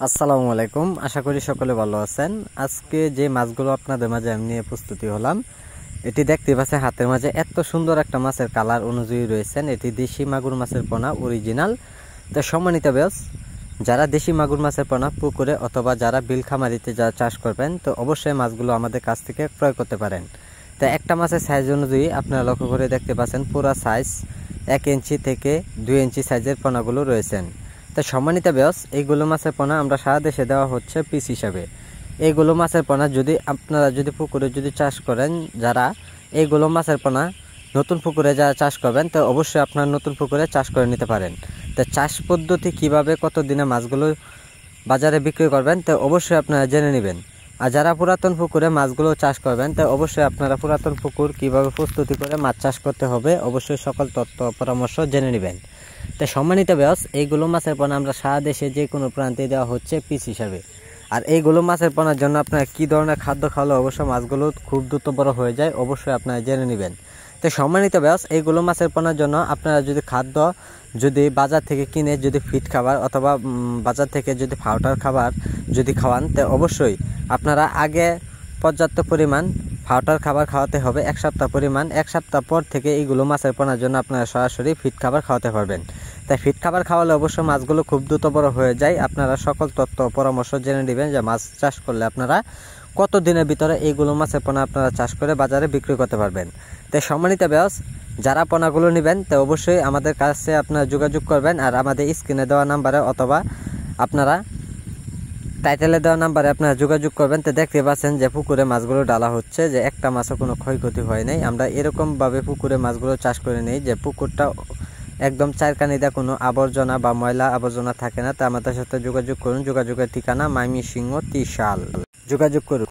আসসালামু আলাইকুম, আশা করি সকলে ভালো আছেন। আজকে যে মাছগুলো আপনাদের মাঝে আমি নিয়ে প্রস্তুতি হলাম, এটি দেখতে পাচ্ছেন হাতের মাঝে এত সুন্দর একটা মাছের কালার অনুযায়ী রয়েছেন। এটি দেশি মাগুর মাছের পোনা অরিজিনাল। তো সম্মানিত ভিউয়ার্স, যারা দেশি মাগুর মাছের পোনা পুকুরে অথবা যারা বিল খামারিতে যারা চাষ করবেন, তো অবশ্যই মাছগুলো আমাদের কাছ থেকে ক্রয় করতে পারেন। তো একটা মাছের সাইজ অনুযায়ী আপনারা লক্ষ্য করে দেখতে পাচ্ছেন পুরা সাইজ 1 ইঞ্চি থেকে 2 ইঞ্চি সাইজের পোনাগুলো রয়েছেন। তো সম্মানিত ভিউয়ার্স, এইগুলো মাছের পোনা আমরা সারা দেশে দেওয়া হচ্ছে পিস হিসাবে। এইগুলো মাছের পোনা যদি আপনারা পুকুরে চাষ করেন, যারা এইগুলো মাছের পোনা নতুন পুকুরে যারা চাষ করবেন, তো অবশ্যই আপনার নতুন পুকুরে চাষ করে নিতে পারেন। তো চাষ পদ্ধতি কিভাবে কত দিনে মাছগুলো বাজারে বিক্রি করবেন, তো অবশ্যই আপনারা জেনে নেবেন। আর যারা পুরাতন পুকুরে মাছগুলো চাষ করবেন, তো অবশ্যই আপনারা পুরাতন পুকুর কিভাবে প্রস্তুতি করে মাছ চাষ করতে হবে অবশ্যই সকল তথ্য পরামর্শ জেনে নেবেন। তো সম্মানিত ভিউয়ার্স, এইগুলো মাছের পোনা আমরা সারা দেশে যে কোনো প্রান্তে দেওয়া হচ্ছে পিস হিসাবে। আর এইগুলো মাছের পোনার জন্য আপনারা কী ধরনের খাদ্য খাওয়ালে অবশ্যই মাছগুলো খুব দ্রুত বড় হয়ে যায় অবশ্যই আপনারা জেনে নেবেন। তো সম্মানিত ভিউয়ার্স, এইগুলো মাছের পোনার জন্য আপনারা খাদ্য বাজার থেকে কিনে ফিড খাবার অথবা বাজার থেকে পাউডার খাবার খাওয়ান, তো অবশ্যই আপনারা আগে পর্যাপ্ত পরিমাণ পাউডার খাবার খাওয়াতে হবে 1 সপ্তাহ পরিমাণ। 1 সপ্তাহ পর থেকে এইগুলো মাছের পোনার জন্য আপনারা সরাসরি ফিড খাবার খাওয়াতে পারবেন। তাই ফিড খাবার খাওয়ালে অবশ্যই মাছগুলো খুব দ্রুত বড় হয়ে যায়। আপনারা সকল তথ্য পরামর্শ জেনে নেবেন যে মাছ চাষ করলে আপনারা কত দিনের ভিতরে এইগুলো মাছের পোনা আপনারা চাষ করে বাজারে বিক্রি করতে পারবেন। তাই সম্মানিত ভিউয়ার্স, যারা পোনাগুলো নেবেন, তো অবশ্যই আমাদের কাছে আপনারা যোগাযোগ করবেন। আর আমাদের স্ক্রিনে দেওয়া নাম্বারে অথবা আপনারা টাইটেলে দেওয়া নাম্বারে আপনারা যোগাযোগ করবেন। তো দেখতে পাচ্ছেন যে পুকুরে মাছগুলো ডালা হচ্ছে, যে একটা মাছও কোনো ক্ষয়ক্ষতি হয় নাই। আমরা এরকমভাবে পুকুরে মাছগুলো চাষ করে নিই যে পুকুরটা একদম চারকানিতে কোনো আবর্জনা বা ময়লা আবর্জনা থাকে না। তা আমাদের সাথে যোগাযোগ করুন। যোগাযোগের ঠিকানা ময়মনসিংহ ত্রিশাল। যোগাযোগ করুন।